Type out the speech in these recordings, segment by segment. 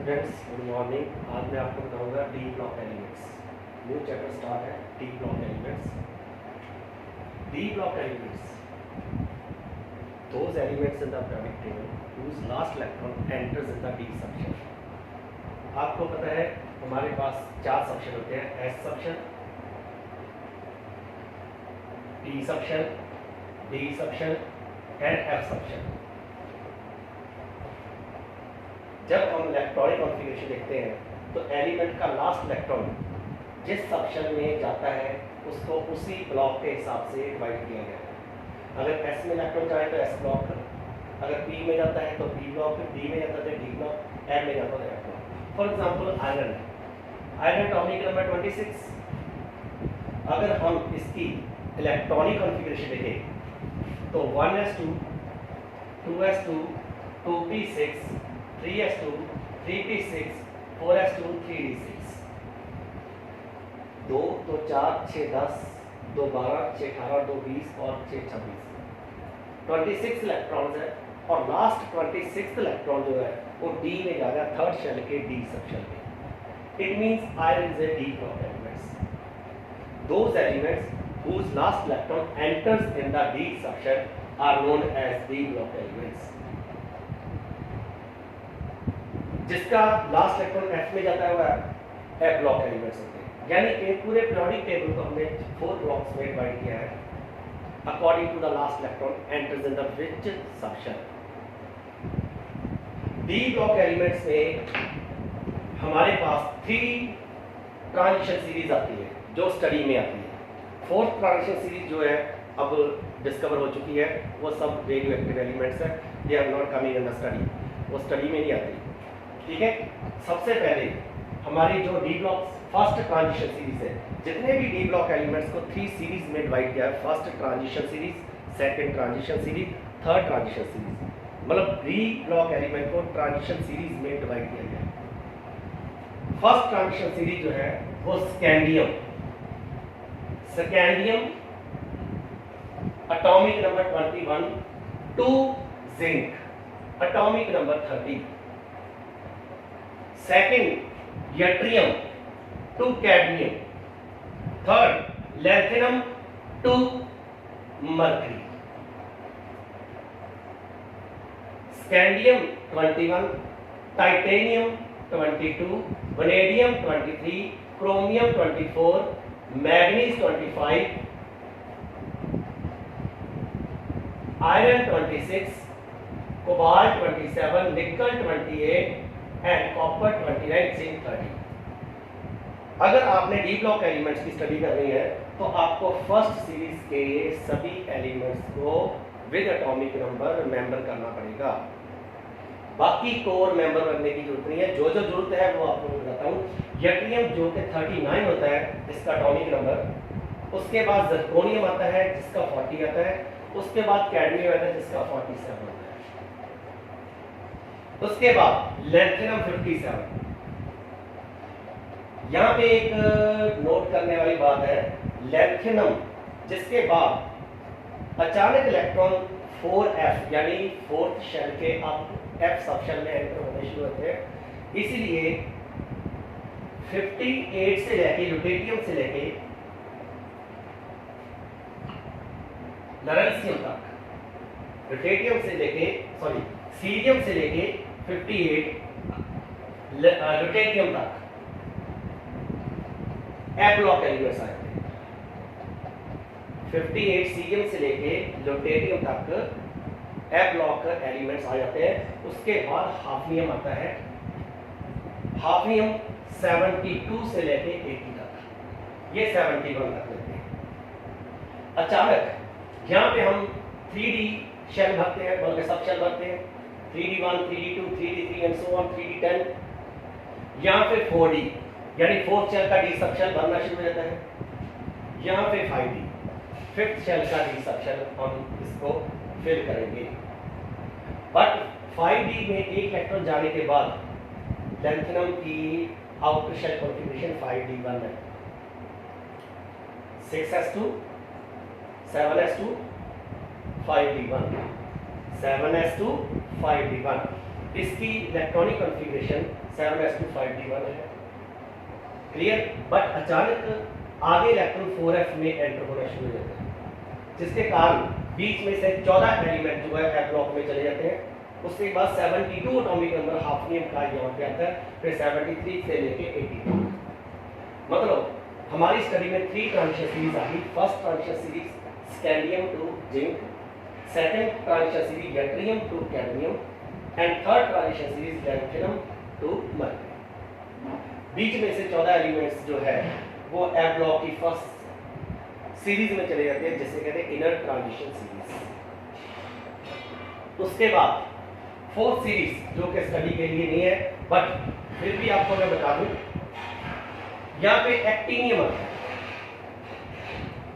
Students, good morning. आज मैं आपको बताऊंगा D block elements. New chapter start है, D block elements. D block elements, those elements in the periodic table whose last electron enters in the d section। आपको पता है हमारे पास चार सेक्शन होते हैं, S section, T section, D section and F section. जब हम इलेक्ट्रॉनिक कॉन्फ़िगरेशन देखते हैं तो एलिमेंट का लास्ट इलेक्ट्रॉन जिस सेक्शन में जाता है उसको उसी ब्लॉक के हिसाब से डिवाइड किया गया है। अगर एस में इलेक्ट्रॉन जाए तो एस ब्लॉक, अगर पी में जाता है तो पी ब्लॉक, डी में जाता है डी ब्लॉक, एफ में जाता है F block. For example iron atomic number 26। अगर हम इसकी इलेक्ट्रॉनिक कॉन्फ़िगरेशन देखें तो 1s2, 2s2, 2p6, 3s2, 3p6, 4s2, 3d6। 2, 2, 4, 6, 10, 2, 12, 6, 18, 2, 20 और 6, 26। 26 इलेक्ट्रॉन्स है और लास्ट 26th इलेक्ट्रॉन जो है वो डी में जा रहा है, थर्ड शेल के डी सेक्शन में। It means iron is A D block elements. Those elements whose last electron enters in the d section are known as d block elements। जिसका लास्ट इलेक्ट्रॉन एफ में जाता है वह F block elements होते हैं। यानी एक पूरे पीरियोडिक टेबल को हमने 4 ब्लॉक्स में डिवाइड किया है according to the last electron enters in the which section. D block elements में हमारे पास 3 ट्रांजिशन सीरीज आती है जो स्टडी में आती है। 4th ट्रांजिशन सीरीज जो है अब डिस्कवर हो चुकी है, वो सब रेडियो एक्टिव एलिमेंट्स है, they are not coming in the study, वो स्टडी में नहीं आती। ठीक है, सबसे पहले हमारी जो D block first transition series है, जितने भी डी ब्लॉक एलिमेंट्स को 3 सीरीज में डिवाइड किया है। First transition series, second transition series, third transition series, मतलब डी ब्लॉक एलिमेंट को ट्रांजिशन सीरीज में डिवाइड किया गया है। फर्स्ट ट्रांजिशन सीरीज जो है वो scandium atomic number 21 to zinc atomic number 30। Second yttrium to cadmium, third lanthanum to mercury. Scandium 21, titanium 22, vanadium 23, chromium 24, manganese 25, iron 26, cobalt 27, nickel 28 and copper 29, zinc 30। अगर आपने D block elements की study करनी है तो आपको फर्स्ट सीरीज के सभी elements को विद एटॉमिक नंबर रिमेंबर करना पड़ेगा। बाकी कोर मेंबर करने की जरूरत नहीं है, जो जो जरूरत है वो आपको बताता हूँ। यट्रियम जो कि 39 होता है इसका एटॉमिक नंबर, उसके बाद जर्कोनियम आता है जिसका 40 आता है, उसके बाद कैडमियम आता है जिसका 47 आता है, उसके बाद लैथिनम 57। यहाँ पे एक नोट करने वाली बात है, लैथिनम जिसके बाद अचानक इलेक्ट्रॉन 4f यानी 4th शेल के अब f सेक्शन में एंटर होने शुरू होते हैं, इसीलिए 58 से लेके ल्यूटेटियम से लेके लरेंसियम तक, ल्यूटेटियम से लेके सीरियम से लेके 58 ल्यूटेटियम तक एफ ब्लॉक एलिमेंट्स आए थे। 58 सीरियम से लेके ल्यूटेटियम तक एफ ब्लॉक एलिमेंट्स आ जाते हैं। उसके बाद हाफनियम आता है, हाफनियम 72 से लेके 80 तक, ये 71 तक लेते हैं। अचानक यहाँ पे हम 3D शेल भरते हैं, बल्कि सब शेल भरते हैं, 3D1, 3D2, 3D3 and so on, 3D10। यहाँ पे 4D यानी 4th शेल का डी सेक्शन बनना शुरू हो जाता है। यहाँ पे 5D 5th शेल का डी सेक्शन हम इसको फिल करेंगे। बट 5D में एक इलेक्ट्रॉन जाने के बाद लैथिनम की आउटर शेल कॉन्फ़िगरेशन 5D1 है। 6s2, 7s2, 5D1, 7s2, 5D1। इसकी इलेक्ट्रॉनिक कॉन्फ़िगरेशन 7s2 5d1 है, क्लियर। बट अचानक आगे इलेक्ट्रॉन 4f में एंटर होना शुरू हो जाता है, जिसके कारण बीच में से 14 एलिमेंट जो है f ब्लॉक में चले जाते हैं। उसके बाद 72 एटॉमिक नंबर हाफनियम का यहाँ पे आता है, फिर 73 से लेके 80 तक। मतलब हमारी स्टडी में 3 ट्रांजिशन सीरीज आ गई। First transition series scandium to zinc, second transition series yttrium to cadmium and third transition series lanthanum to mercury. बीच में से 14 एलिमेंट्स जो है वो एफ ब्लॉक की फर्स्ट सीरीज में चले जाते हैं, जिसे कहते हैं इनर ट्रांजिशन सीरीज। उसके बाद फोर्थ सीरीज जो कि स्टडी के लिए नहीं है, बट फिर भी आपको मैं बता दूं, यहाँ पे एक्टिनियम आता है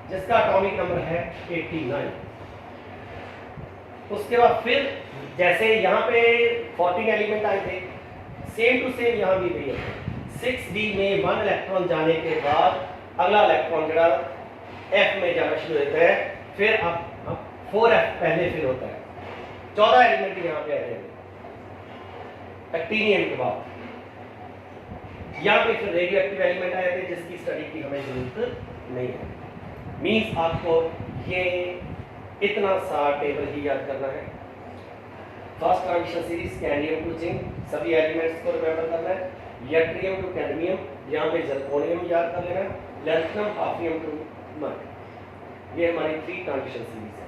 जिसका एटॉमिक नंबर है 89। उसके बाद फिर जैसे यहाँ पे 14 एलिमेंट आए थे, सेम टू सेम यहाँ भी वही है। 6d में 1 इलेक्ट्रॉन जाने के बाद अगला इलेक्ट्रॉन जरा f में जाना शुरू होता है, फिर अब 4f पहले फिर होता है। 14 एलिमेंट यहाँ पे आए एक्टिनियम के बाद। यहाँ पे फिर रेडियो एक्टिव एलिमेंट आए थे जिसकी स्टडी की हमें जरूरत नहीं है। मीन्स आपको ये इतना सा टेबल ही याद करना है। First transition series scandium to zinc, सभी एलिमेंट्स को रिमेंबर करना है। यट्रियम टू कैडमियम, यहाँ पे जर्कोनियम याद कर लेना। Lanthanum hafnium to mercury. ये हमारी 3 ट्रांजिशन सीरीज है।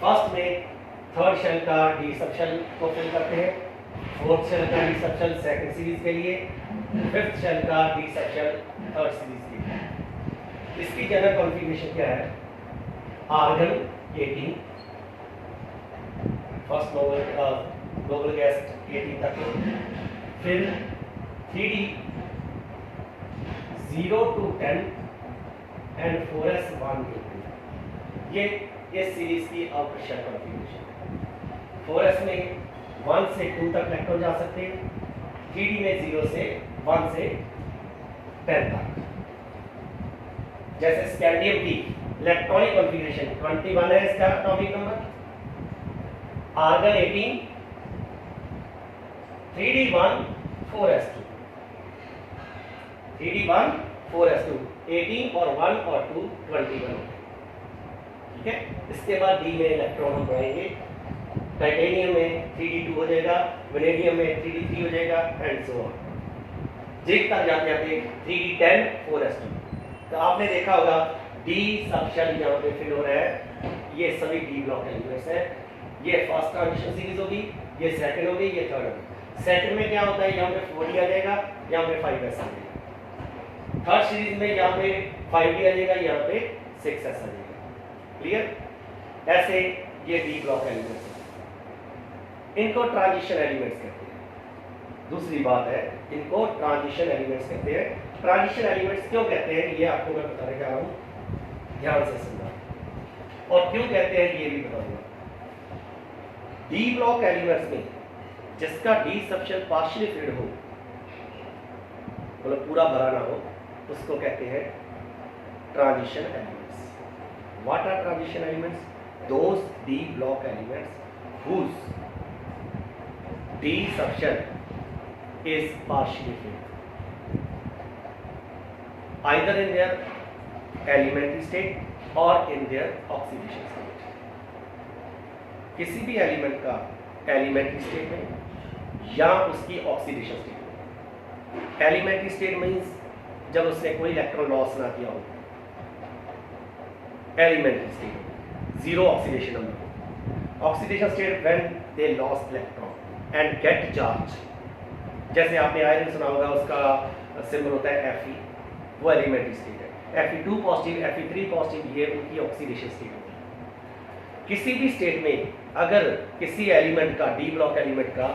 फर्स्ट में थर्ड शेल का डी सब शेल को फिल करते हैं, फोर्थ शेल का D subshell second series के लिए, फिफ्थ शेल का D subshell third series के लिए। इसकी जनरल कॉन्फ़िगरेशन क्या है? आर्गन 18, फर्स्ट नोबल गैस 18 तक, फिर 3d 0 to 10 and 4s 1 to 2। ये इस सीरीज की आउटर शेल कॉन्फ़िगरेशन है। 4s में 1 से 2 तक इलेक्ट्रॉन जा सकते हैं, 3d में 0 से 1 से 10 तक। जैसे स्कैंडियम की इलेक्ट्रॉनिक कॉन्फ़िगरेशन 21 है इसका atomic number, argon 18, 3d1 4s2, 3d1 4s2, 18 और 1 और 2 21। ठीक है। इसके बाद डी में इलेक्ट्रॉन हम बढ़ाएंगे। टाइटेनियम में 3d2 हो जाएगा, वेनेडियम में 3d3 हो जाएगा एंड सो ऑन। जिंक तक जाते जाते 3d10 4s2। तो आपने देखा होगा डी सब शेल यहाँ पे फिल हो रहा है, ये सभी डी ब्लॉक एलिमेंट्स है। ये फर्स्ट ट्रांजिशन सीरीज होगी, ये सेकंड होगी, ये थर्ड होगी। सेकंड में क्या होता है, यहाँ पे 4d आ जाएगा, यहाँ पे 5s आ जाएगा। थर्ड सीरीज में यहाँ पे 5d आ जाएगा, यहाँ पे 6s आ जाएगा। क्लियर? ऐसे ये डी ब्लॉक एलिमेंट्स हैं, इनको ट्रांजिशन एलिमेंट्स कहते हैं। दूसरी बात है, इनको ट्रांजिशन एलिमेंट्स कहते हैं। ट्रांजिशन एलिमेंट्स क्यों कहते हैं ये आपको मैं बताने जा रहा हूँ, ध्यान से सुनना। और क्यों कहते हैं ये भी बताऊंगा। डी ब्लॉक एलिमेंट्स में जिसका डी सबशेल पार्शियली फिल्ड हो, मतलब पूरा भरा ना हो, उसको कहते हैं transition elements. What are transition elements? Those D block elements whose D subshell is partially filled either in their elementary state or in their oxidation state। किसी भी एलिमेंट का एलिमेंट्री स्टेट में या उसकी ऑक्सीडेशन स्टेट में। Elementary state means जब उसने कोई इलेक्ट्रॉन लॉस ना किया हो, elementary state 0 oxidation number. Oxidation state when they lost electron and get charge. जैसे आपने आयरन सुना होगा, उसका सिंबल होता है Fe, वो एलिमेंट्री स्टेट है। Fe2 पॉजिटिव, Fe3 पॉजिटिव, ये उनकी ऑक्सीडेशन स्टेट होती है। किसी भी स्टेट में अगर किसी एलिमेंट का, डी ब्लॉक एलिमेंट का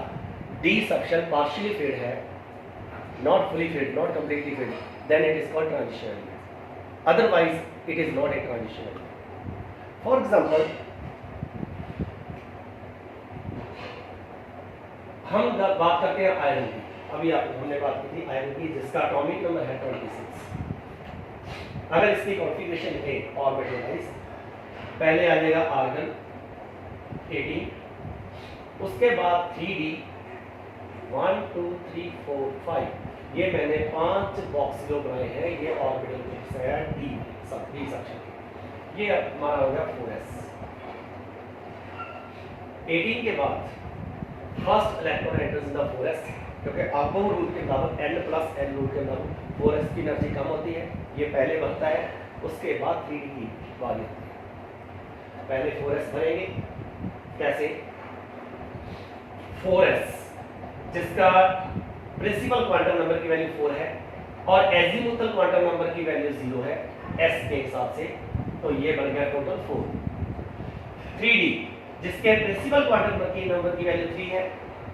डी सबशेल पार्शियली फिल्ड है, not fully filled, not completely filled, then it is called transition element. Otherwise it is not a transition element. For example, हम बात करते हैं आयरन की। अभी हमने बात की थी आयरन की, जिसका एटॉमिक नंबर है 26। अगर इसकी कॉन्फ़िगरेशन है ऑर्बिटल वाइज, पहले आ जाएगा आर्गन 18, उसके बाद 3D 1 2 3 4 5, ये मैंने 5 बॉक्स जो बनाए हैं, ये ऑर्बिटल ग्रुप्स है डी सेक्शन के। ये हमारा हो गया 4s। 18 के बाद first electron enters in the 4s, क्योंकि अबव रूल के मुताबिक n प्लस n रूल के मुताबिक 4s की एनर्जी कम होती है, ये पहले बनता है, उसके बाद 3D की बारी होती है। पहले 4s भरेंगे, कैसे? 4s जिसका प्रिंसिपल क्वांटम नंबर की वैल्यू 4 है और एजीमुथल क्वांटम नंबर की वैल्यू 0 है s के हिसाब से, तो ये बन गया टोटल 4। 3D जिसके प्रिंसिपल क्वांटम नंबर की वैल्यू 3 है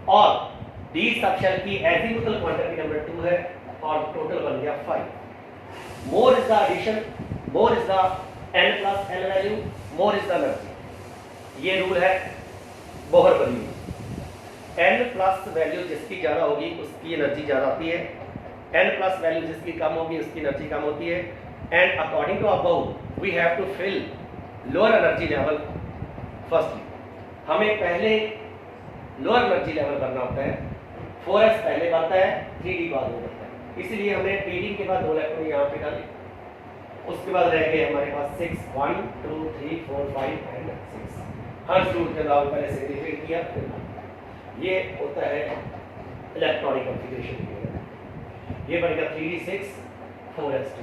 और d सबशेल की एजीमुथल क्वांटम की नंबर 2 है और टोटल बन गया 5। More is the addition, more is the n plus n value, more is the energy. ये रूल है Bohr Bury. n plus value जिसकी ज्यादा होगी उसकी एनर्जी ज्यादा आती है, n प्लस वैल्यू जिसकी कम होगी उसकी एनर्जी कम होती है। And according to Aufbau we have to fill lower energy level firstly. हमें पहले लोअर एनर्जी लेवल करना होता है, 4s पहले बनता है, 3D बाद में बनता है, इसलिए हमने 3D के बाद 2 इलेक्ट्रॉन यहाँ पे डाले। उसके बाद रह गए हमारे पास 6 1 2 3 4 5 एंड 6। हर रूल के अलावा पहले सिग्निफिकेट किया, फिर ये होता है इलेक्ट्रॉनिक कॉन्फ़िगरेशन। ये बन गया 3d6 4s2।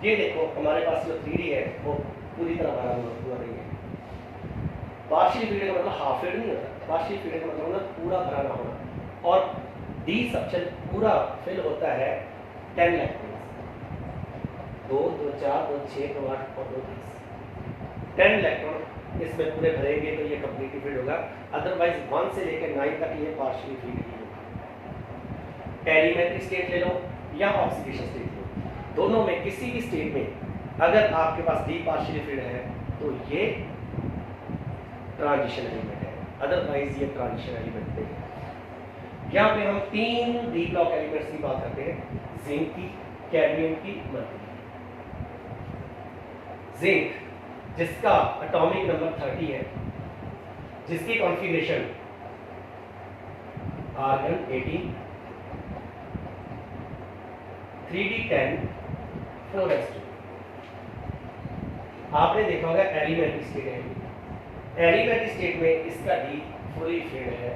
ये देखो हमारे पास जो 3D है वो पूरी तरह भरा हुआ नहीं है। पार्शियल फील्ड का मतलब हाफ फील्ड नहीं होता, पार्शियल फील्ड का मतलब पूरा भरा ना होना। और डी सबशेल पूरा फिल होता है 10 इलेक्ट्रॉन्स, 2 2 4 2 6 2 8 और 2 10। 10 इलेक्ट्रॉन इसमें पूरे भरेंगे तो ये कंप्लीटली फिल्ड होगा, अदरवाइज 1 से लेकर 9 तक ये पार्शियल फील्ड ही होगा। एलिमेंट्री स्टेट ले लो या ऑक्सीडेशन स्टेट ले लो, दोनों में किसी भी स्टेट में अगर आपके पास डी पार्शियल फील्ड है तो ये ट्रांजिशन एलिमेंट है, अदरवाइज ये ट्रांजिशन एलिमेंट नहीं है। यहाँ पे हम 3 डी ब्लॉक एलिमेंट्स की बात करते हैं, जिंक की, कैडमियम की, मर्क्यूरी। जिंक जिसका एटॉमिक नंबर 30 है, जिसकी कॉन्फ़िगरेशन आर्गन 18 3d10 4s2। आपने देखा होगा एलिमेंट्री स्टेट है, एलिमेंट्री स्टेट में इसका डी फुली फिल्ड है।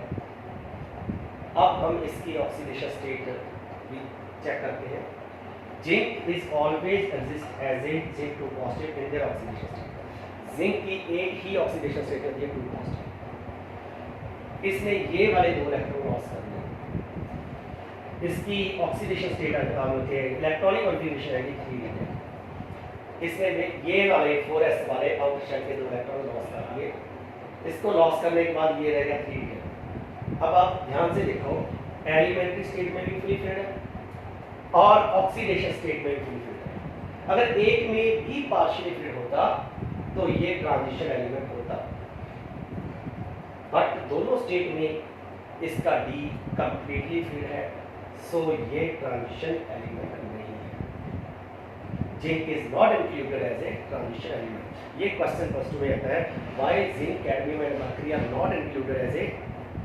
अब हम इसकी ऑक्सीडेशन स्टेट भी चेक करते हैं। Zinc is always exist as a Zinc2 positive in their oxidation state. Zinc की एक ही ऑक्सीडेशन स्टेट होती है 2 पॉजिटिव। इसने ये वाले 2 इलेक्ट्रॉन लॉस कर दिए, इसकी ऑक्सीडेशन स्टेट होती है, इलेक्ट्रॉनिक कॉन्फ़िगरेशन है 3D है। इसमें ये वाले 4s वाले आउटर शेल के 2 इलेक्ट्रॉन लॉस कर दिए। इसको लॉस करने के बाद ये रहेगा 3D है। अब आप ध्यान से देखो, एलिमेंट्री स्टेट में भी फुली फिल्ड है और ऑक्सीडेशन स्टेट में भी फुली फिल्ड है। अगर एक में भी पार्शियली फिल्ड होता तो ये ट्रांजिशन एलिमेंट होता, बट दोनों स्टेट में इसका डी कंप्लीटली फिल्ड है, सो ये ट्रांजिशन एलिमेंट नहीं है। Zinc is not included as a transition element. ये क्वेश्चन प्लस 2 में आता है, why zinc, cadmium and mercury are not included as a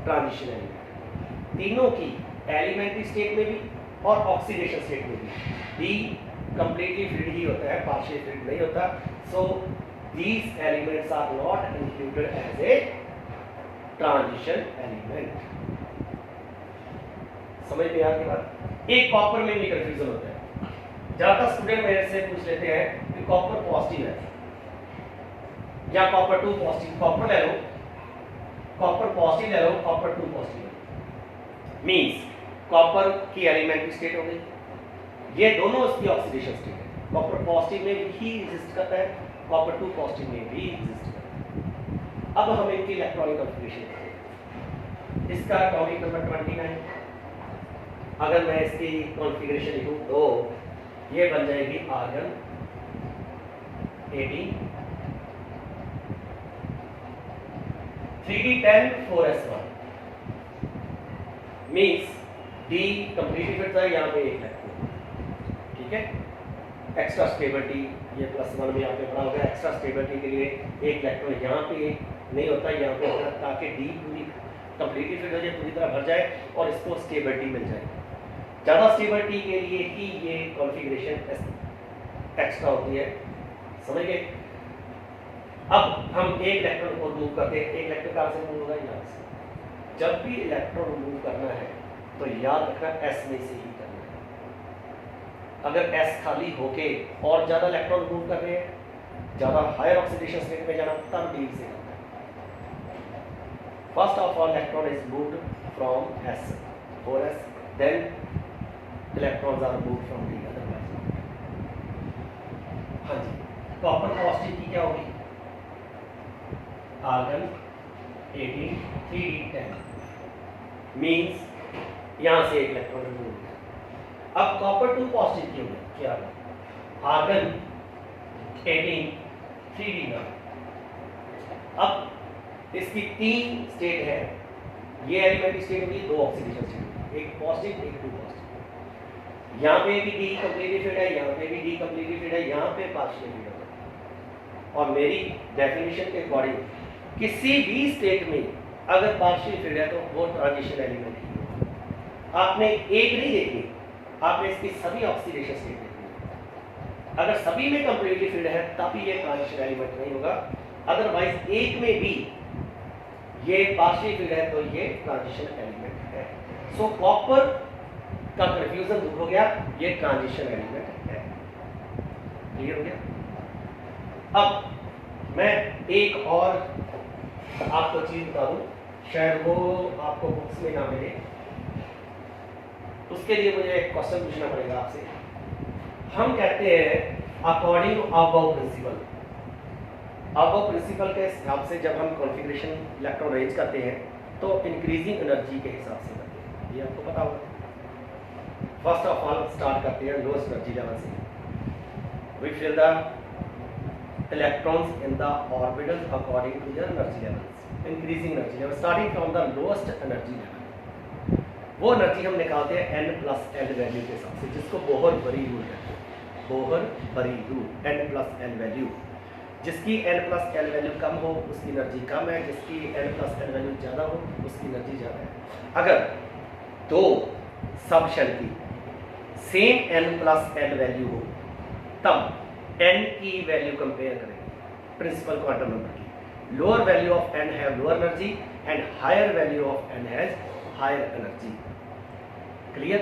transition element. तीनों की एलिमेंट्री स्टेट में भी और ऑक्सीडेशन स्टेट में भी डी कंप्लीटली फिल्ड ही होता है, पार्शियल फिल्ड नहीं होता। So these elements are not included as a transition element. समझ में आ गई बात? एक कॉपर में भी कंफ्यूजन होता है। ज्यादातर स्टूडेंट मेरे से पूछ लेते हैं कि कॉपर पॉजिटिव है या कॉपर 2 पॉजिटिव। कॉपर ले लो, कॉपर पॉजिटिव ले लो, कॉपर 2 पॉजिटिव है, मींस कॉपर की एलिमेंट्री स्टेट हो गई, ये दोनों इसकी ऑक्सीडेशन स्टेट है। कॉपर पॉजिटिव में भी एग्जिस्ट करता है, कॉपर 2 पॉजिटिव में भी एग्जिस्ट करता है। अब हम इनकी इलेक्ट्रॉनिक कॉन्फ़िगरेशन देखते हैं। इसका एटॉमिक नंबर 29। अगर मैं इसकी कॉन्फ़िगरेशन लिखूं तो ये बन जाएगी argon 18 3d10 4s1 means D completely fit था, यहाँ पे एक है, ठीक है। एक्स्ट्रा स्टेबिलिटी ये +1 में यहाँ पे बड़ा हो गया। एक्स्ट्रा स्टेबिलिटी के लिए एक इलेक्ट्रॉन यहाँ पे नहीं होता, यहाँ पे होता है, ताकि डी पूरी कंप्लीटली फिट हो जाए, पूरी तरह भर जाए और इसको स्टेबिलिटी मिल जाए। ज़्यादा स्टेबिलिटी के लिए ही ये कॉन्फ़िगरेशन एक्स्ट्रा होती है, समझ गए। अब हम एक इलेक्ट्रॉन को मूव करते हैं, एक इलेक्ट्रॉन कहाँ से मूव होगा, यहाँ से। जब भी इलेक्ट्रॉन मूव करना है तो याद रखना एस में से ही करना है। अगर एस खाली होके और ज़्यादा इलेक्ट्रॉन मूव कर रहे हैं, ज़्यादा हायर ऑक्सीडेशन स्टेट में जाना, तब डी से करना है। First of all electron is moved from S 4s, then electrons are moved from D, otherwise. हाँ जी, कॉपर पॉजिटिव की क्या होगी, आर्गन 18 3d10 मीन्स यहाँ से एक इलेक्ट्रॉन रिमूव हो गया। अब कॉपर 2 पॉजिटिव की होगी, क्या आर्गन 18 3d9। अब इसकी 3 स्टेट है, ये एलिमेंट स्टेट होगी, 2 ऑक्सीडेशन स्टेट, एक पॉजिटिव एक 2 पॉजिटिव। यहाँ पे भी डी कंप्लीटली फिट है, यहाँ पे भी डी कंप्लीटली फिट है, यहाँ पे पार्शियली फिट है। और मेरी डेफिनेशन के अकॉर्डिंग किसी भी स्टेट में अगर पार्शियल फिट है तो वो ट्रांजिशन एलिमेंट ही होगा। आपने एक नहीं देखी, आपने इसकी सभी ऑक्सीडेशन स्टेट देखी। अगर सभी में कंप्लीटली फिट है तभी ये ट्रांजिशन एलिमेंट नहीं होगा, अदरवाइज एक में भी ये पार्शियल फिट है तो ये ट्रांजिशन एलिमेंट है। सो कॉपर का कंफ्यूजन दूर हो गया, ये ट्रांजिशन एलिमेंट है। क्लियर हो गया। अब मैं एक और आपको चीज बता दूं, शायद वो आपको बुक्स में ना मिले, उसके लिए मुझे एक क्वेश्चन पूछना पड़ेगा आपसे। हम कहते हैं according to Aufbau principle, Aufbau principle के हिसाब से जब हम कॉन्फ़िगरेशन इलेक्ट्रॉन अरेंज करते हैं तो इंक्रीजिंग एनर्जी के हिसाब से करते हैं, ये आपको पता होगा। फर्स्ट ऑफ ऑल स्टार्ट करते हैं लोएस्ट एनर्जी लेवल से। We fill the electrons in the orbitals according to their energy levels, increasing energy level starting from the lowest energy level। वो एनर्जी हम निकालते हैं n+l वैल्यू के हिसाब से, जिसको बोहर बरी रूल कहते हैं। बोहर बरी रूल, n+l वैल्यू, जिसकी n+l वैल्यू कम हो उसकी एनर्जी कम है, जिसकी n+l वैल्यू ज़्यादा हो उसकी एनर्जी ज़्यादा है। अगर दो सब शेल की सेम n+l वैल्यू हो तब n की वैल्यू कंपेयर करेंगे प्रिंसिपल क्वांटम नंबर की। Lower value of n have lower energy and higher value of n has higher energy. Clear.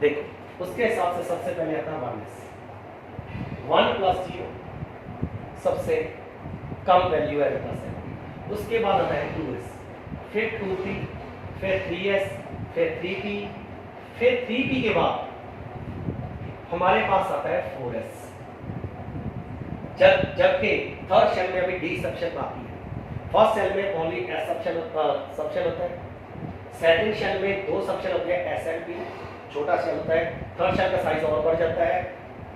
देखो उसके हिसाब से सबसे पहले आता है 1 + 0 सबसे कम वैल्यू है n+n। उसके बाद आता है 2s, फिर 2p, फिर 3s, फिर 3p, फिर 3p के बाद हमारे पास आता है 4s। जबकि थर्ड शेल में अभी डी सबशेल बाकी है। फर्स्ट शेल में ओनली एस सबशेल होता है, सेकंड शेल में 2 सबशेल होते हैं, एस एंड पी, छोटा शेल होता है। थर्ड शेल का साइज और बढ़ जाता है,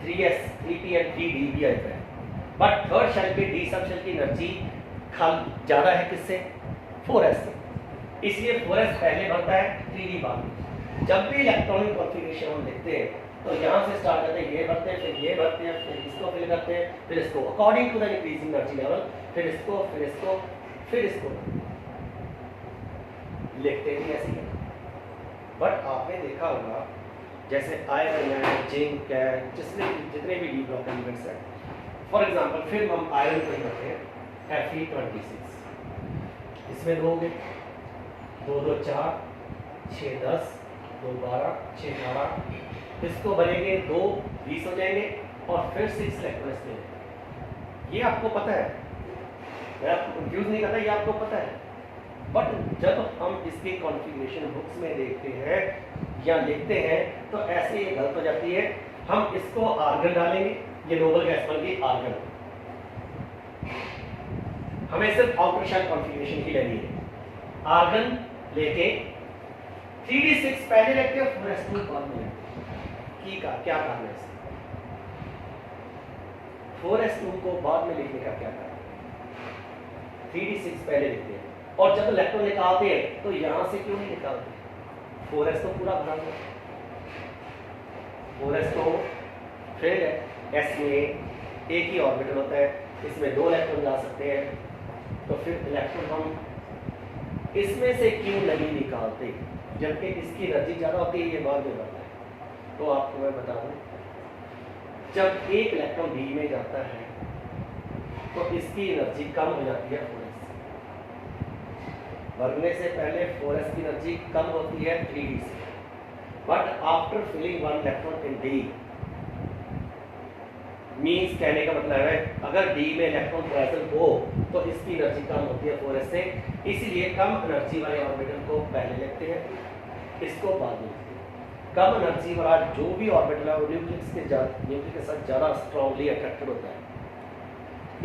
3s 3p एंड 3d भी आता है। बट थर्ड शेल के डी सबशेल की एनर्जी ज़्यादा है किससे, 4s से, इसलिए 4s पहले बढ़ता है, 3d बाद में। जब भी इलेक्ट्रॉनिक कॉन्फ़िगरेशन हम देखते हैं तो यहाँ से स्टार्ट करते हैं, ये भरते हैं, फिर ये भरते हैं, फिर इसको फिल करते हैं, फिर इसको according to the increasing energy level, फिर इसको, फिर इसको, फिर इसको लिखते भी ऐसे ही। बट आपने देखा होगा जैसे आयरन है, जिंक है, जितने भी डी ब्लॉक एलिमेंट्स हैं, फॉर एग्जांपल फिर हम आयरन को ही करते हैं Fe26, इसमें 2 होंगे, 2 2 4 6 10 2 12 6 18, इसको भरेंगे 2 20 हो जाएंगे और फिर 6 इलेक्ट्रॉन्स लेंगे। ये आपको पता है, मैं आपको कंफ्यूज नहीं करता, ये आपको पता है। बट जब हम इसकी कॉन्फ़िगरेशन बुक्स में देखते हैं या लिखते हैं तो ऐसे ये गलत हो जाती है। हम इसको आर्गन डालेंगे, ये नोबल गैस बन गई आर्गन। हमें सिर्फ आउटर शेल कॉन्फ़िगरेशन ही लेनी है। आर्गन लेके 3d6 पहले लेते हैं, 4s2 बाद में की का क्या कारण है, 4s2 को बाद में लिखने का क्या कारण है। 3d6 पहले लिखते हैं और जब इलेक्ट्रॉन निकालते हैं तो यहां से क्यों नहीं निकालते, 4s तो पूरा भरा हुआ, 4s तो फेल है। s में एक ही ऑर्बिटल होता है, इसमें 2 इलेक्ट्रॉन जा सकते हैं, तो फिर इलेक्ट्रॉन हम इसमें से क्यों नहीं निकालते, जबकि इसकी एनर्जी ज़्यादा होती है, ये बाद में बनता है। तो आपको मैं बता दूं, जब एक इलेक्ट्रॉन डी में जाता है तो इसकी एनर्जी कम हो जाती है 4s से। भरने से पहले 4s की एनर्जी कम होती है 3d से, but after filling one electron in D, means कहने का मतलब है अगर डी में इलेक्ट्रॉन प्रेजेंट हो तो इसकी एनर्जी कम होती है 4s से, इसीलिए कम एनर्जी वाले ऑर्बिटल को पहले लेते हैं, इसको बाद में लेते हैं। कम एनर्जी वाला जो भी ऑर्बिटल है वो न्यूक्लियस के साथ ज़्यादा स्ट्रांगली अट्रैक्टेड होता है,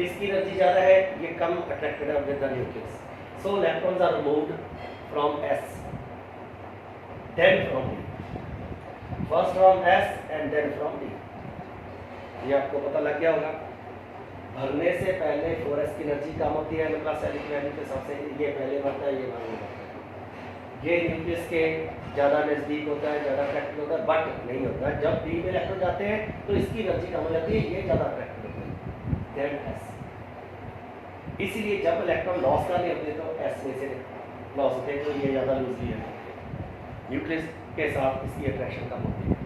इसकी एनर्जी ज़्यादा है, ये कम अट्रैक्टेड है with the nucleus. So electrons are removed from s, then from d, first from s and then from d। ये आपको पता लग गया होगा। भरने से पहले 4s की एनर्जी कम होती है न्यूक्लियस वैल्यू के हिसाब से, ये पहले बढ़ता है, ये बाद में बढ़ता है। ये न्यूक्लियस के ज़्यादा नज़दीक होता है, ज़्यादा अट्रैक्टिव होता है, बट नहीं होता है। जब डी में इलेक्ट्रॉन जाते हैं तो इसकी एनर्जी कम हो जाती है, ये ज़्यादा अट्रैक्टिव होता है देन s। इसीलिए जब इलेक्ट्रॉन लॉस करने होते तो s में से लॉस होते हैं, तो ये ज़्यादा लूजली है, न्यूक्लियस के साथ इसकी अट्रैक्शन कम होती है,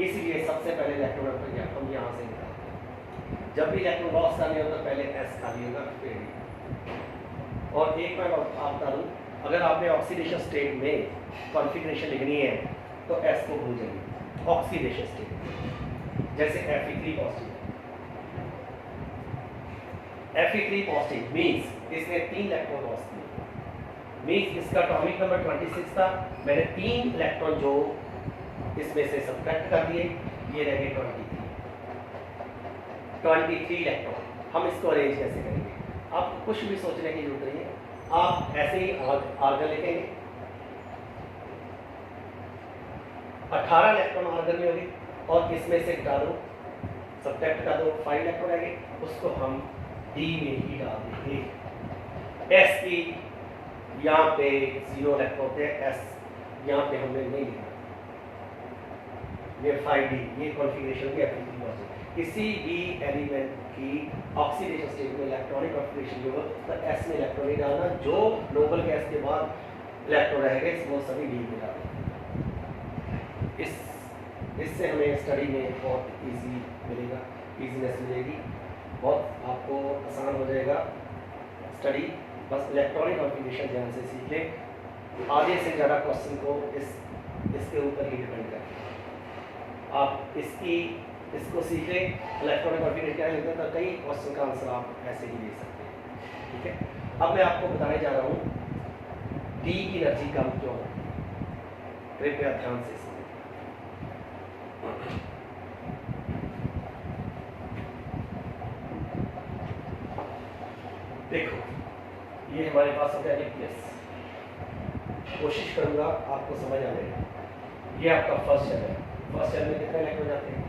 इसीलिए सबसे पहले इलेक्ट्रॉन हम यहाँ से निकालते हैं। जब भी इलेक्ट्रॉन लॉस करने होता तो पहले s खाली होगा, फिर d। और एक मैं आपको बता दूँ, अगर आपने ऑक्सीडेशन स्टेट में कॉन्फ़िगरेशन लिखनी है तो s को भूल जाइए। ऑक्सीडेशन स्टेट जैसे Fe3 positive, Fe3 positive means इसने 3 इलेक्ट्रॉन लॉस किए, मीन्स इसका एटॉमिक नंबर 26 था, मैंने 3 इलेक्ट्रॉन जो इसमें से सब्ट्रैक्ट कर दिए, ये रह गए 23 इलेक्ट्रॉन। हम इसको अरेंज कैसे करेंगे, आपको कुछ भी सोचने की जरूरत नहीं है, आप ऐसे ही आर्गन लिखेंगे, 18 इलेक्ट्रॉन आर्गन में होगी और इसमें से घटा दो, सब्ट्रैक्ट कर दो, 5 इलेक्ट्रॉन आएंगे, उसको हम डी में ही डाल देंगे। एस की यहाँ पे 0 इलेक्ट्रॉन होते हैं, एस यहाँ पे हमने नहीं लिखा, ये 5d, ये कॉन्फ़िगरेशन की Fe3 पॉजिटिव। किसी भी एलिमेंट की ऑक्सीडेशन स्टेट में इलेक्ट्रॉनिक कॉन्फ़िगरेशन जो हो तो s में इलेक्ट्रॉन नहीं डालना, जो नोबल गैस के बाद इलेक्ट्रॉन रहेंगे वो सभी डी में डालना। इससे हमें स्टडी में बहुत इजी मिलेगा, इजीनेस मिलेगी, बहुत आपको आसान हो जाएगा स्टडी। बस इलेक्ट्रॉनिक कॉन्फ़िगरेशन ध्यान से सीख लें, आधे से ज़्यादा क्वेश्चन को इसके ऊपर ही डिपेंड करें। आप इसको सीख लें, इलेक्ट्रॉनिक कॉन्फ़िगरेशन क्या है तो कई क्वेश्चन का आंसर आप ऐसे ही दे सकते हैं, ठीक है। अब मैं आपको बताने जा रहा हूँ डी की एनर्जी कम क्यों है, कृपया ध्यान से सुनें। देखो ये हमारे पास हो गया न्यूक्लियस, कोशिश करूंगा आपको समझ आ जाएगा। ये आपका फर्स्ट शेल है, फर्स्ट शेल में कितने इलेक्ट्रॉन जाते हैं,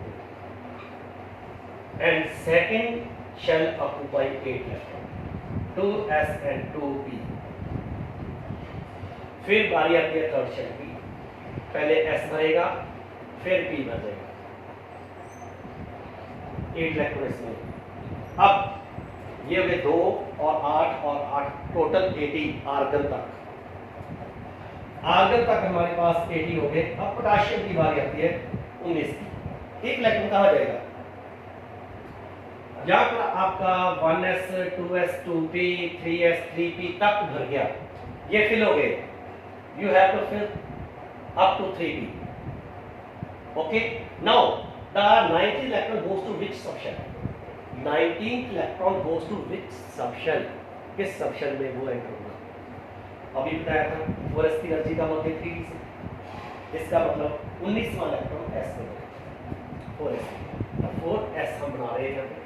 and second shell occupy 8 electron, 2s and 2p। फिर बारी आती है थर्ड शेल की, पहले s भरेगा फिर p भर जाएगा, 8 इलेक्ट्रॉन इसमें। अब ये हो गए 2 और 8 और 8 टोटल 80 आर्गन तक, आर्गन तक हमारे पास 80 हो गए। अब पोटाशियम की बारी आती है 19 की, एक इलेक्ट्रॉन कहाँ जाएगा, यहाँ पर आपका 1s 2s 2p 3s 3p तक भर गया, ये फिल हो गए, you have to fill up to 3p। Okay, now the 19th electron goes to which subshell, 19th electron goes to which subshell, किस सबशेल में वो एंटर होगा। अभी बताया था 4s की एनर्जी कम होती है 3d से, इसका मतलब 19वां इलेक्ट्रॉन s में 4s, 4s हम बना रहे हैं यहाँ पे,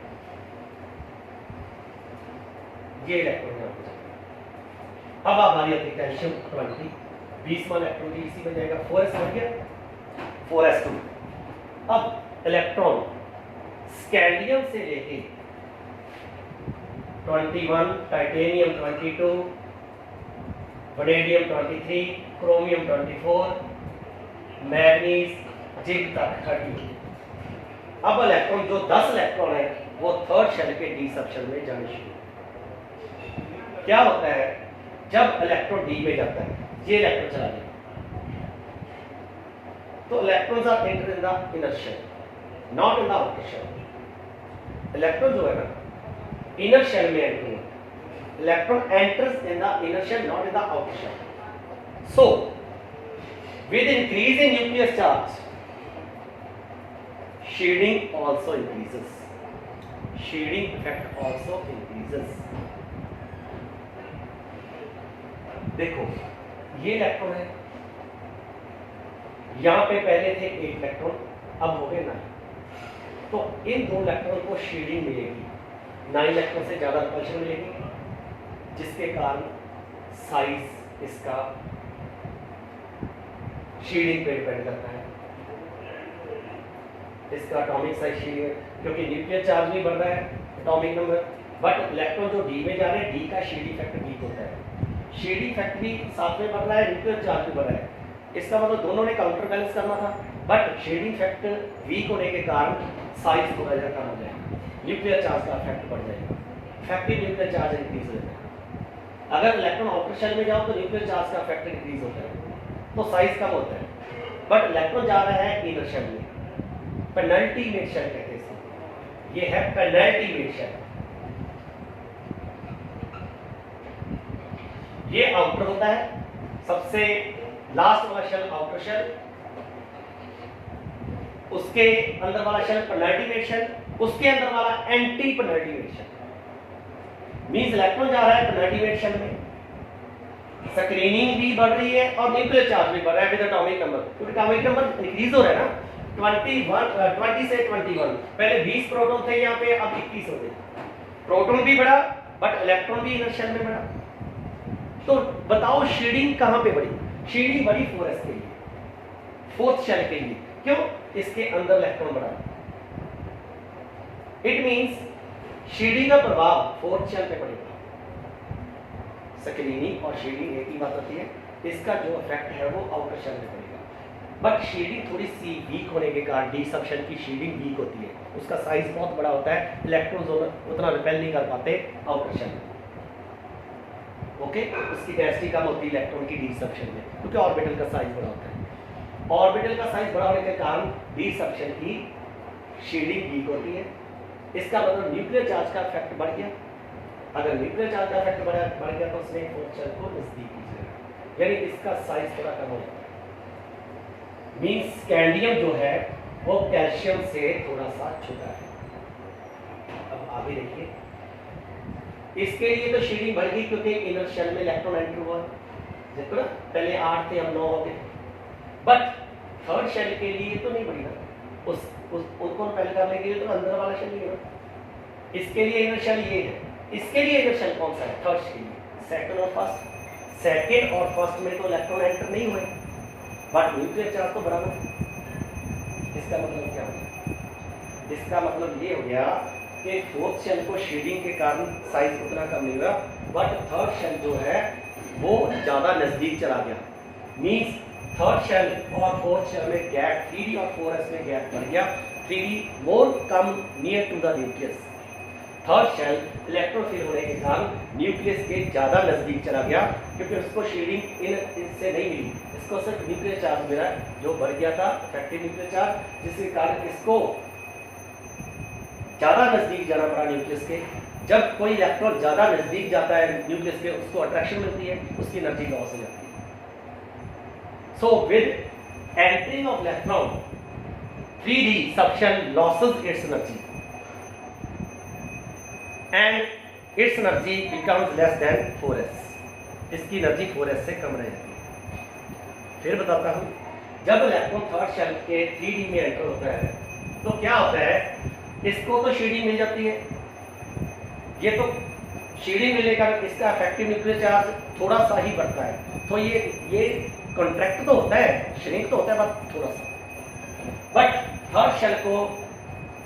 ये इलेक्ट्रॉन यहाँ पे जाएगा। अब आप बारी आती है कैल्शियम 20, 20वां इलेक्ट्रॉन भी इसी में जाएगा, 4s बन गया 4s2। अब इलेक्ट्रॉन स्कैंडियम से लेके 21, titanium 22, vanadium 23, chromium 24, manganese zinc तक 30। अब इलेक्ट्रॉन जो 10 इलेक्ट्रॉन है वो थर्ड शेल के डी सबशेल में जाने शुरू। क्या होता है जब इलेक्ट्रॉन डी में जाता है, ये इलेक्ट्रॉन चला गया, तो electrons are enter in the inner shell, not in the outer shell. Electron जो है ना इनर शेल में एंटर हुआ, electron enters in the inner shell, not in the outer shell. So with increase in nuclear charge, shielding also increases, shielding effect also increases। देखो ये electron है, यहां पे पहले थे एक इलेक्ट्रॉन, अब हो गए 9, तो इन दो इलेक्ट्रॉन को शेडिंग मिलेगी, 9 इलेक्ट्रॉन से ज्यादा रिपल्शन मिलेगी, जिसके कारण साइज इसका शेडिंग पे डिपेंड करता है, इसका एटॉमिक साइज शेडिंग, क्योंकि न्यूक्लियर चार्ज भी बढ़ रहा है एटॉमिक नंबर, बट इलेक्ट्रॉन जो डी में जा रहे हैं, डी का शेडिंग फैक्टर वीक होता है, शेडिंग फैक्टर भी साथ में बढ़ रहा है, न्यूक्लियर चार्ज भी बढ़ रहा है, इसका मतलब दोनों ने काउंटर बैलेंस करना था, बट शेडिंग फैक्टर वीक होने के कारण साइज थोड़ा ज़्यादा कम हो जाएगा, न्यूक्लियर चार्ज का इफेक्ट बढ़ जाएगा, इफेक्टिव न्यूक्लियर चार्ज इंक्रीज हो जाएगा। अगर इलेक्ट्रॉन आउटर शेल में जाओ तो न्यूक्लियर चार्ज का इफेक्ट इंक्रीज होता है, तो साइज कम होता है, बट इलेक्ट्रॉन जा रहा है इनर शेल में, पेनल्टीमेट शेल कहते हैं इसको, ये है पेनल्टीमेट शेल, ये आउटर होता है, सबसे लास्ट वाला शेल आउटर शेल, उसके अंदर वाला शेल पेनल्टीमेट शेल, उसके अंदर वाला anti penultimate shell. Means electron जा रहा है पेनल्टीमेट शेल में, स्क्रीनिंग भी बढ़ रही है और न्यूक्लियर चार्ज भी बढ़ रहा है विद एटॉमिक नंबर, क्योंकि एटॉमिक नंबर इंक्रीज हो रहा है ना, 20 से 21, पहले 20 प्रोटॉन थे यहाँ पे, अब 21 हो गए, प्रोटॉन भी बढ़ा बट इलेक्ट्रॉन भी इनर शेल में बढ़ा। तो बताओ शेडिंग कहां पे बढ़ी? शेडिंग बढ़ी 4s के लिए, फोर्थ शेल के लिए, क्यों? इसके अंदर इलेक्ट्रॉन बढ़ा, इट मींस शेडिंग का प्रभाव फोर्थ शेल पे पड़ेगा। स्क्रीनिंग और शेडिंग एक ही बात होती है, इसका जो इफेक्ट है वो आउटर शेल में पड़ेगा, बट शेडिंग थोड़ी सी वीक होने के कारण, डी सबशेल की शेडिंग वीक होती है, उसका साइज बहुत बड़ा होता है, इलेक्ट्रॉन उतना रिपेल नहीं कर पाते आउटर शेल में, ओके, उसकी डेंसिटी कम होती है इलेक्ट्रॉन की डी सबशेल में, क्योंकि ऑर्बिटल का साइज बड़ा होता है, ऑर्बिटल का साइज बड़ा होने के कारण डी सबशेल की शेडिंग वीक होती है, इसका मतलब न्यूक्लियर चार्ज का इफेक्ट बढ़ गया, अगर न्यूक्लियर चार्ज का इफेक्ट बढ़ गया तो उसने फोर्थ शेल को नजदीक कीजिएगा, यानी इसका साइज थोड़ा कम हो जाता है, मींस स्कैंडियम जो है वो कैल्शियम से थोड़ा सा छोटा है। अब आगे देखिए, इसके लिए तो शेडिंग बढ़ गई क्योंकि इनर शेल में इलेक्ट्रॉन एंटर हुआ, देखो ना, पहले 8 थे अब 9 हो गए, बट थर्ड शेल के लिए तो नहीं बढ़ी ना, उनको पहले करने के लिए तो अंदर वाला शेल ही है ना, इसके लिए इनर शेल ये है, इसके लिए इनर शेल कौन सा है? थर्ड के लिए, सेकंड और फर्स्ट, सेकंड और फर्स्ट में तो इलेक्ट्रॉन एंटर नहीं हुए, बट न्यूक्लियर चार्ज तो बराबर है। इसका मतलब क्या हो गया? इसका मतलब ये हो गया कि फोर्थ शेल को शेडिंग के कारण साइज उतना कम नहीं हुआ, बट थर्ड शेल जो है वो ज्यादा नजदीक चला गया, मींस थर्ड शेल और फोर्थ शेल में गैप 3d और 4s में गैप बढ़ गया, 3d more come near to the nucleus, third shell इलेक्ट्रोफिल होने के कारण न्यूक्लियस के ज्यादा नजदीक चला गया, क्योंकि उसको शेडिंग इससे नहीं मिली, इसको सिर्फ न्यूक्लियर चार्ज मिला जो बढ़ गया था, इफेक्टिव न्यूक्लियर चार्ज, जिसके कारण इसको ज्यादा नजदीक जाना पड़ा न्यूक्लियस के। जब कोई इलेक्ट्रॉन ज्यादा नजदीक जाता है न्यूक्लियस के, उसको अट्रैक्शन मिलती है, उसकी एनर्जी लॉस हो जाती है। So with entering of electron 3d subshell losses it's energy and it's energy becomes less than 4s, इसकी एनर्जी 4s से कम रह जाती है। फिर बताता हूं, जब इलेक्ट्रॉन थर्ड शेल के 3d में एंटर होता है तो क्या होता है, इसको तो शेडिंग मिल जाती है, ये तो शेडिंग मिलने का इसका इफेक्टिव न्यूक्लियर चार्ज थोड़ा सा ही बढ़ता है, तो ये कॉन्ट्रैक्ट तो होता है, श्रिंक तो होता है बस थोड़ा सा, बट थर्ड शेल को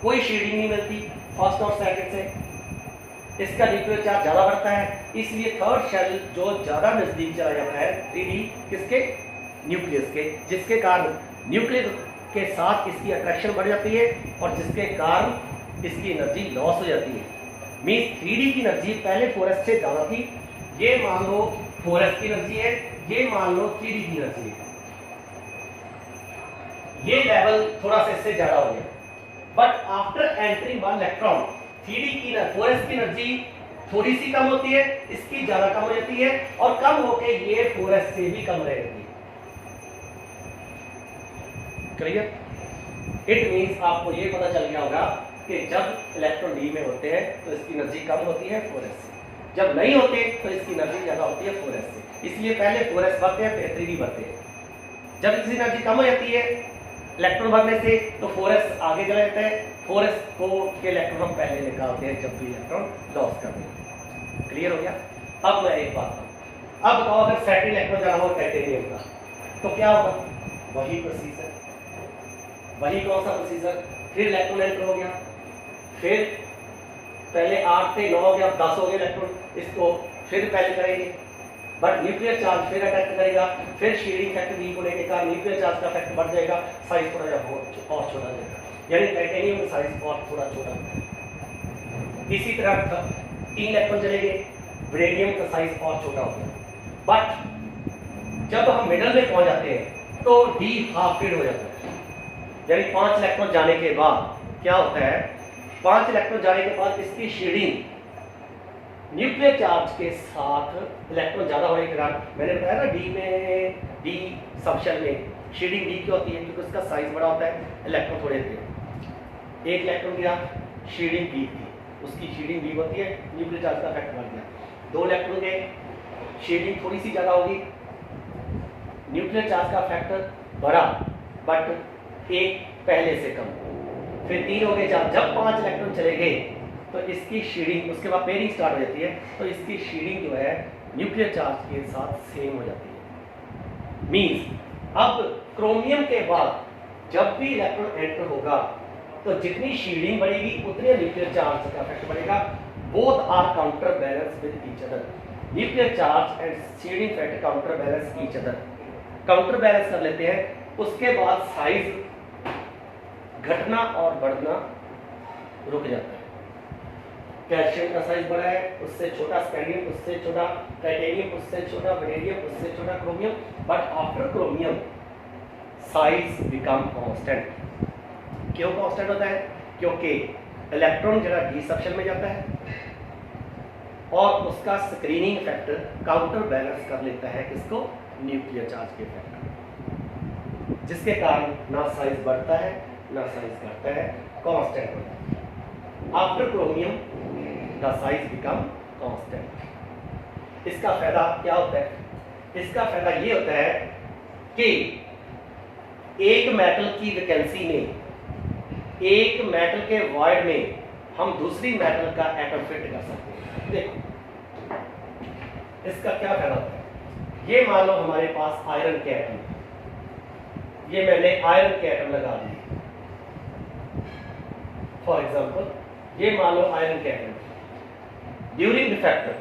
कोई शेडिंग नहीं मिलती फर्स्ट और सेकंड से, इसका न्यूक्लियर चार्ज ज्यादा बढ़ता है, इसलिए थर्ड शेल जो ज्यादा नजदीक चला जाता है 3d किसके? न्यूक्लियस के, जिसके कारण न्यूक्लियस के साथ इसकी अट्रैक्शन बढ़ जाती है और जिसके कारण इसकी एनर्जी लॉस हो जाती है। मींस 3d की एनर्जी पहले 4s से ज्यादा थी, ये मान लो 4s की एनर्जी है, ये मान लो 3d की एनर्जी है। ये लेवल थोड़ा सा इससे ज्यादा हो गया, but after entering one electron 3d की 4s की एनर्जी थोड़ी सी कम होती है, इसकी ज्यादा कम हो जाती है, और कम होके ये 4s से भी कम रहती है। क्लियर? इट मींस आपको ये पता चल गया होगा कि जब इलेक्ट्रॉन डी में होते हैं तो इसकी एनर्जी कम होती है 4s से, जब नहीं होते तो इसकी एनर्जी ज्यादा होती है 4s से। इसलिए पहले 4s बढ़ते हैं फिर 3d बढ़ते हैं। जब इसकी एनर्जी कम हो जाती है इलेक्ट्रॉन बढ़ने से तो 4s आगे चला जाता है, 4s को के इलेक्ट्रॉन हम पहले निकालते हैं जब भी इलेक्ट्रॉन लॉस करते हैं। क्लियर हो गया? अब मैं एक बात कहूं, अब बताओ अगर सेकंड इलेक्ट्रॉन जाना हो टाइटेनियम का तो क्या होगा? वही प्रोसीजर, वही कौन सा प्रोसीजर? फिर इलेक्ट्रॉन एंटर हो गया, फिर पहले 8 से 9 हो गया, 10 हो गया इलेक्ट्रॉन, इसको फिर पहले करेंगे, बट न्यूक्लियर चार्ज फिर अटैक करेगा, फिर शीयरिंग इफेक्ट वीक होने के कारण न्यूक्लियर चार्ज का इफेक्ट बढ़ जाएगा, साइज थोड़ा और छोटा हो जाएगा, यानी टाइटेनियम का साइज और थोड़ा छोटा हो जाएगा। इसी तरह 3 इलेक्ट्रॉन चलेंगे, वेनेडियम का साइज और छोटा हो गया, बट जब हम मिडल में पहुंच जाते हैं तो डी हाफ फिल्ड हो जाता है, यानी 5 इलेक्ट्रॉन जाने के बाद क्या होता है? 5 इलेक्ट्रॉन जाने के बाद इसकी शील्डिंग न्यूक्लियर चार्ज के साथ इलेक्ट्रॉन ज्यादा होने के कारण, मैंने बताया ना डी में, डी सबशेल में शील्डिंग डी क्यों होती है? क्योंकि उसका साइज बड़ा होता है, इलेक्ट्रॉन थोड़े होते हैं। एक इलेक्ट्रॉन गया, शील्डिंग वीक थी, उसकी शील्डिंग वीक होती है, न्यूक्लियर चार्ज का इफेक्ट बढ़ गया। 2 इलेक्ट्रॉन गए, शील्डिंग थोड़ी सी ज्यादा होगी, न्यूक्लियर चार्ज का इफेक्ट बढ़ा, बट एक पहले से कम। फिर 3 हो गए, जब 5 इलेक्ट्रॉन चले गए तो इसकी शील्डिंग, उसके बाद पेयरिंग स्टार्ट हो जाती है, तो इसकी शील्डिंग जो है न्यूक्लियर चार्ज के साथ सेम हो जाती है। मींस अब क्रोमियम के बाद जब भी इलेक्ट्रॉन एंटर होगा तो जितनी शील्डिंग बढ़ेगी उतने न्यूक्लियर चार्ज का इफेक्ट बढ़ेगा। Both are counter balance with each other, nuclear charge and shielding effect counter balance each other. Counter balance कर लेते हैं, उसके बाद साइज घटना और बढ़ना रुक जाता है। कैल्शियम का साइज बड़ा है, उससे छोटा स्कैंडियम, उससे छोटा टाइटेनियम, उससे छोटा वेनेडियम, उससे छोटा chromium, but after chromium size become constant. क्यों कांस्टेंट होता है? क्योंकि इलेक्ट्रॉन जरा डी सबशेल में जाता है और उसका स्क्रीनिंग फैक्टर काउंटर बैलेंस कर लेता है किसको? न्यूक्लियर चार्ज के फैक्टर, जिसके कारण ना साइज बढ़ता है ना साइज घटता है, कांस्टेंट होता है। After chromium the size become constant. इसका फायदा क्या होता है? इसका फायदा ये होता है कि एक मेटल की वैकेंसी में, एक मेटल के वॉइड में हम दूसरी मेटल का एटम फिट कर सकते हैं। देखो इसका क्या फायदा होता है? ये मान लो हमारे पास आयरन के एटम, ये मैंने आयरन के एटम लगा दिए, फॉर एग्जाम्पल ये मान लो आयरन के एटम, ड्यूरिंग द फैक्टर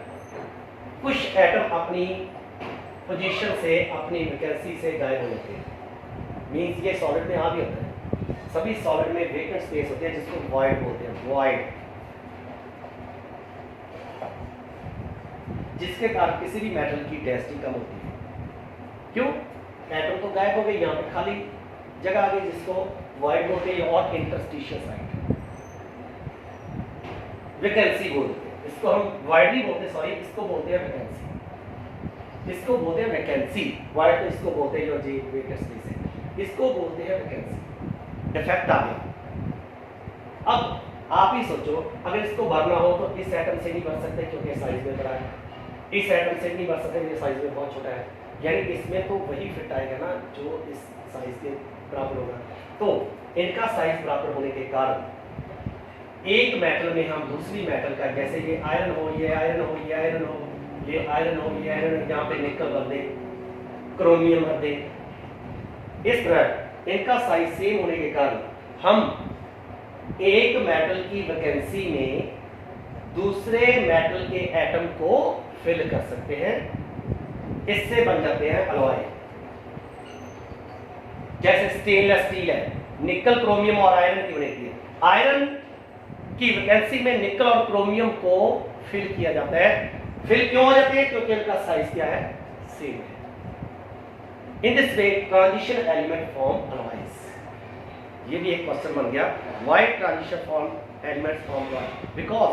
कुछ एटम अपनी पोजीशन से, अपनी वैकेंसी से गायब हो जाते हैं। मींस ये सॉलिड में आ भी होता है, सभी सॉलिड में वेकेंट स्पेस होते हैं जिसको वॉइड बोलते हैं, वॉइड, जिसके कारण किसी भी मेटल की डेंसिटी कम होती है। क्यों? एटम तो गायब हो गए, यहाँ पे खाली जगह आ गई जिसको वॉइड बोलते हैं, और इंटरस्टिशियल साइट, वैकेंसी बोलते हैं। इसको हम वाइडली बोलते हैं, सॉरी इसको बोलते हैं वैकेंसी, इसको बोलते हैं वैकेंसी। वाइड तो इसको बोलते हैं जो जी वेकेंट स्पेस है, इसको बोलते हैं वैकेंसी। डिफेक्ट आ गया। अब आप ही सोचो, अगर इसको भरना हो तो इस एटम से नहीं भर सकते क्योंकि साइज में बड़ा है, इस एटम से नहीं भर सकते ये साइज में बहुत छोटा है, यानी इसमें तो वही फिट आएगा ना जो इस साइज के बराबर होगा। तो इनका साइज बराबर होने के कारण एक मेटल में हम दूसरी मेटल का, जैसे ये आयरन हो, ये आयरन हो, ये आयरन हो, ये आयरन हो, ये आयरन, यहाँ पे निकल भर दे, क्रोमियम भर दे, इस तरह इनका साइज सेम होने के कारण हम एक मेटल की वैकेंसी में दूसरे मेटल के एटम को फिल कर सकते हैं। इससे बन जाते हैं अलॉय। जैसे स्टेनलेस स्टील है, निकल, क्रोमियम और आयरन की बनती है। आयरन की वैकेंसी में निकल और क्रोमियम को फिल किया जाता है फिल क्यों हो जाते हैं? क्योंकि उनका साइज क्या है? सेम है। In this way transition element form alloys. ये भी एक क्वेश्चन बन गया, why transition form element form? Because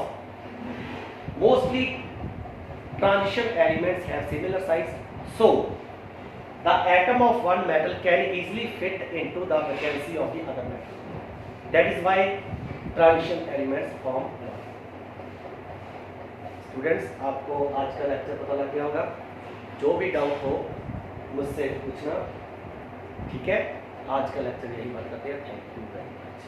mostly transition elements have similar size, so the atom of one metal can easily fit into the vacancy of the other metal. That is why transition elements form. Students, आपको आज का lecture पता लग गया होगा। जो भी doubt हो मुझसे पूछना, ठीक है? आज का लेक्चर यही बात करते हैं। Thank you very much.